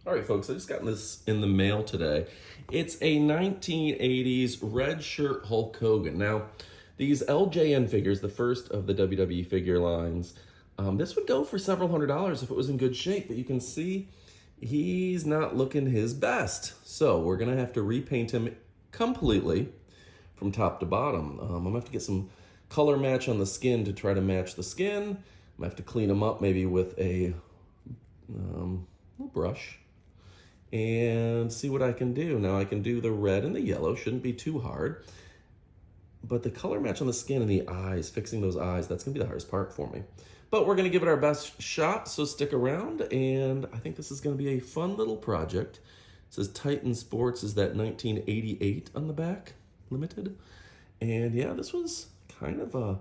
All right, folks, I just got this in the mail today. It's a 1980s red shirt Hulk Hogan. Now, these LJN figures, the first of the WWE figure lines, this would go for several $100s if it was in good shape, but you can see he's not looking his best. So we're gonna have to repaint him completely from top to bottom. I'm gonna have to get some color match on the skin to try to match the skin. I'm gonna have to clean him up maybe with a little brush and see what I can do. Now I can do the red and the yellow, shouldn't be too hard. But the color match on the skin and the eyes, fixing those eyes, that's gonna be the hardest part for me. But we're gonna give it our best shot, so stick around, and I think this is gonna be a fun little project. It says Titan Sports is that 1988 on the back, limited. And yeah, this was kind of a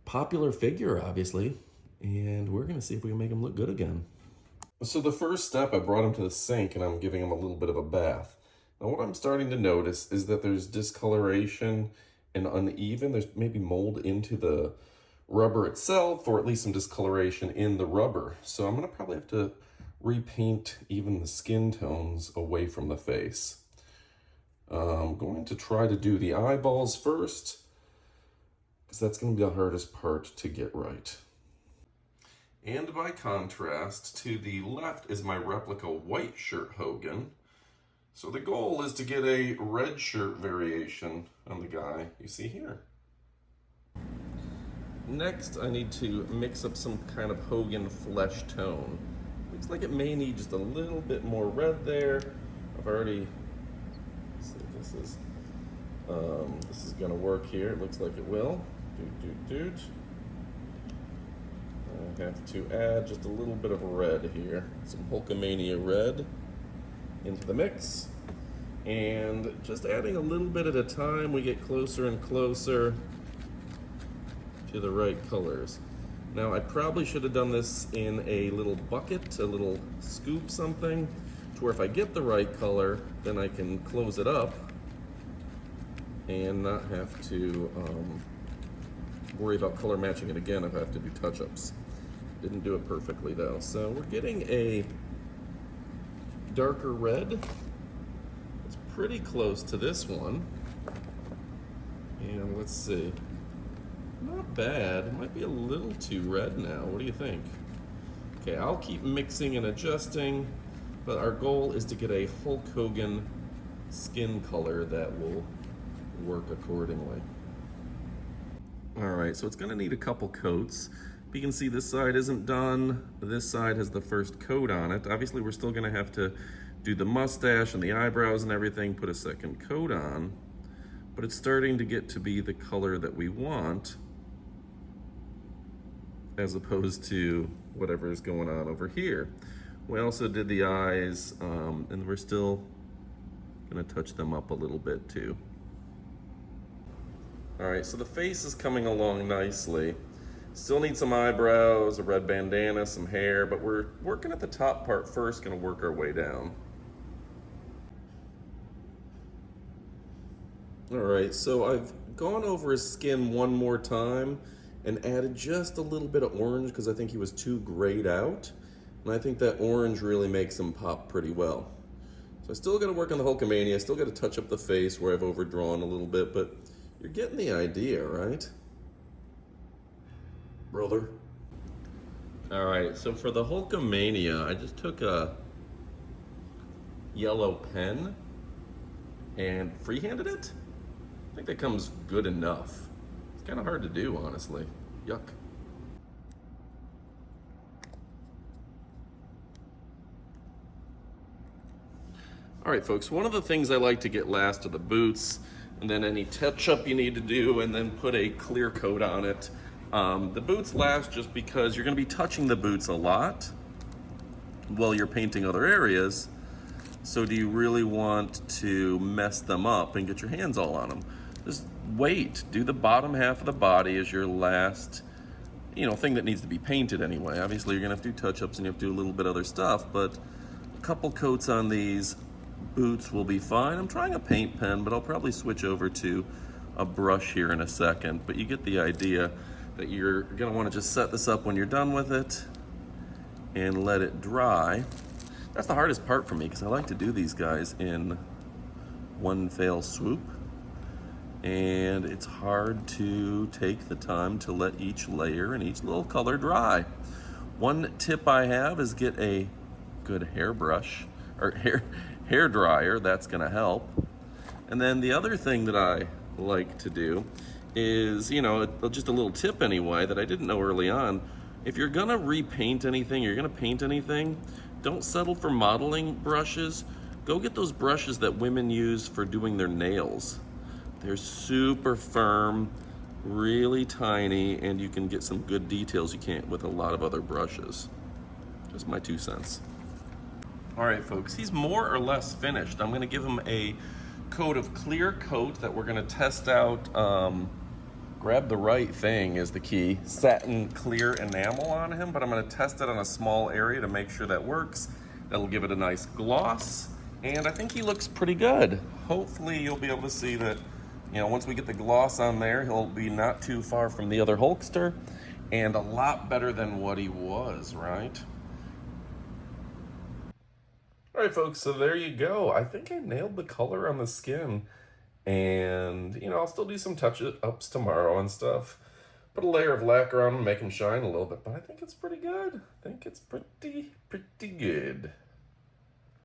popular figure, obviously. And we're gonna see if we can make him look good again. So the first step, I brought him to the sink and I'm giving him a little bit of a bath. Now what I'm starting to notice is that there's discoloration and uneven. There's maybe mold into the rubber itself, or at least some discoloration in the rubber. So I'm gonna probably have to repaint even the skin tones away from the face. I'm going to try to do the eyeballs first, because that's gonna be the hardest part to get right. And by contrast, to the left is my replica white shirt Hogan. So the goal is to get a red shirt variation on the guy you see here. Next, I need to mix up some kind of Hogan flesh tone. Looks like it may need just a little bit more red there. I've already, let's see if this is gonna work here. It looks like it will. I have to add just a little bit of red here. Some Hulkamania red into the mix. And just adding a little bit at a time, we get closer and closer to the right colors. Now, I probably should have done this in a little bucket, a little scoop something, to where if I get the right color, then I can close it up and not have to worry about color matching it again if I have to do touch-ups. Didn't do it perfectly though. So we're getting a darker red. It's pretty close to this one. And let's see. Not bad. It might be a little too red now. What do you think? Okay, I'll keep mixing and adjusting, but our goal is to get a Hulk Hogan skin color that will work accordingly. All right, so it's gonna need a couple coats. You can see this side isn't done. This side has the first coat on it. Obviously, we're still gonna have to do the mustache and the eyebrows and everything, put a second coat on, but it's starting to get to be the color that we want, as opposed to whatever is going on over here. We also did the eyes, and we're still gonna touch them up a little bit too. All right, so the face is coming along nicely. Still need some eyebrows, a red bandana, some hair, but we're working at the top part first, gonna work our way down. All right, so I've gone over his skin one more time and added just a little bit of orange because I think he was too grayed out. And I think that orange really makes him pop pretty well. So I still gotta work on the Hulkamania, still gotta touch up the face where I've overdrawn a little bit, but you're getting the idea, right? Brother. All right, so for the Hulkamania, I just took a yellow pen and freehanded it. I think that comes good enough. It's kind of hard to do, honestly. Yuck. All right, folks, one of the things I like to get last are the boots, and then any touch-up you need to do, and then put a clear coat on it. The boots last just because you're gonna be touching the boots a lot while you're painting other areas. So do you really want to mess them up and get your hands all on them? Just wait, do the bottom half of the body as your last, thing that needs to be painted anyway. Obviously you're gonna have to do touch-ups and you have to do a little bit other stuff, but a couple coats on these boots will be fine. I'm trying a paint pen, but I'll probably switch over to a brush here in a second, but you get the idea that you're gonna wanna just set this up when you're done with it and let it dry. That's the hardest part for me because I like to do these guys in one fell swoop. And it's hard to take the time to let each layer and each little color dry. One tip I have is get a good hairbrush or hair dryer. That's gonna help. And then the other thing that I like to do is, you know, just a little tip anyway that I didn't know early on. If you're gonna repaint anything, you're gonna paint anything, don't settle for modeling brushes. Go get those brushes that women use for doing their nails. They're super firm, really tiny, and you can get some good details you can't with a lot of other brushes. Just my 2 cents. All right, folks, he's more or less finished. I'm gonna give him a coat of clear coat that we're gonna test out. Grab the right thing is the key. Satin clear enamel on him, but I'm gonna test it on a small area to make sure that works. That'll give it a nice gloss, and I think he looks pretty good. Hopefully you'll be able to see that, you know, once we get the gloss on there, he'll be not too far from the other Hulkster and a lot better than what he was, right? All right, folks, so there you go. I think I nailed the color on the skin. And, you know, I'll still do some touch-ups tomorrow and stuff. Put a layer of lacquer on him, make him shine a little bit. But I think it's pretty good. I think it's pretty good.